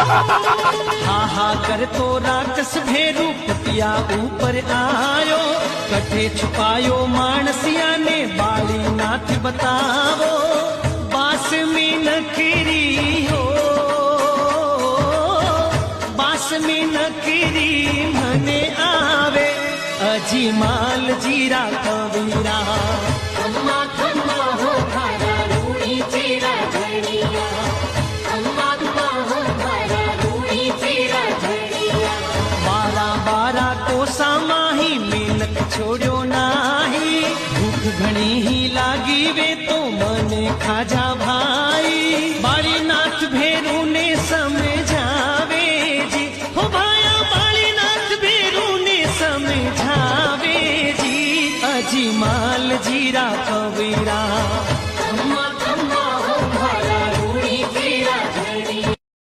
हा हा कर तो राक्षस भेरू पतिया ऊपर आयो, कठे छुपायो मानसिया ने बाली नाथ बतावो, बास में नखरी हो, बास में नखरी मने आवे, अजी माल जीरा कबीरा। खम्मा खम्मा हो धारा रूड़ी चेरा झड़िया, खम्मा खम्मा हो धारा रूड़ी चेरा झड़िया। बारा बारा कोसा माही मेनक छोड़ो नाही, भूख घणी ही लागी वे तो मने खाजा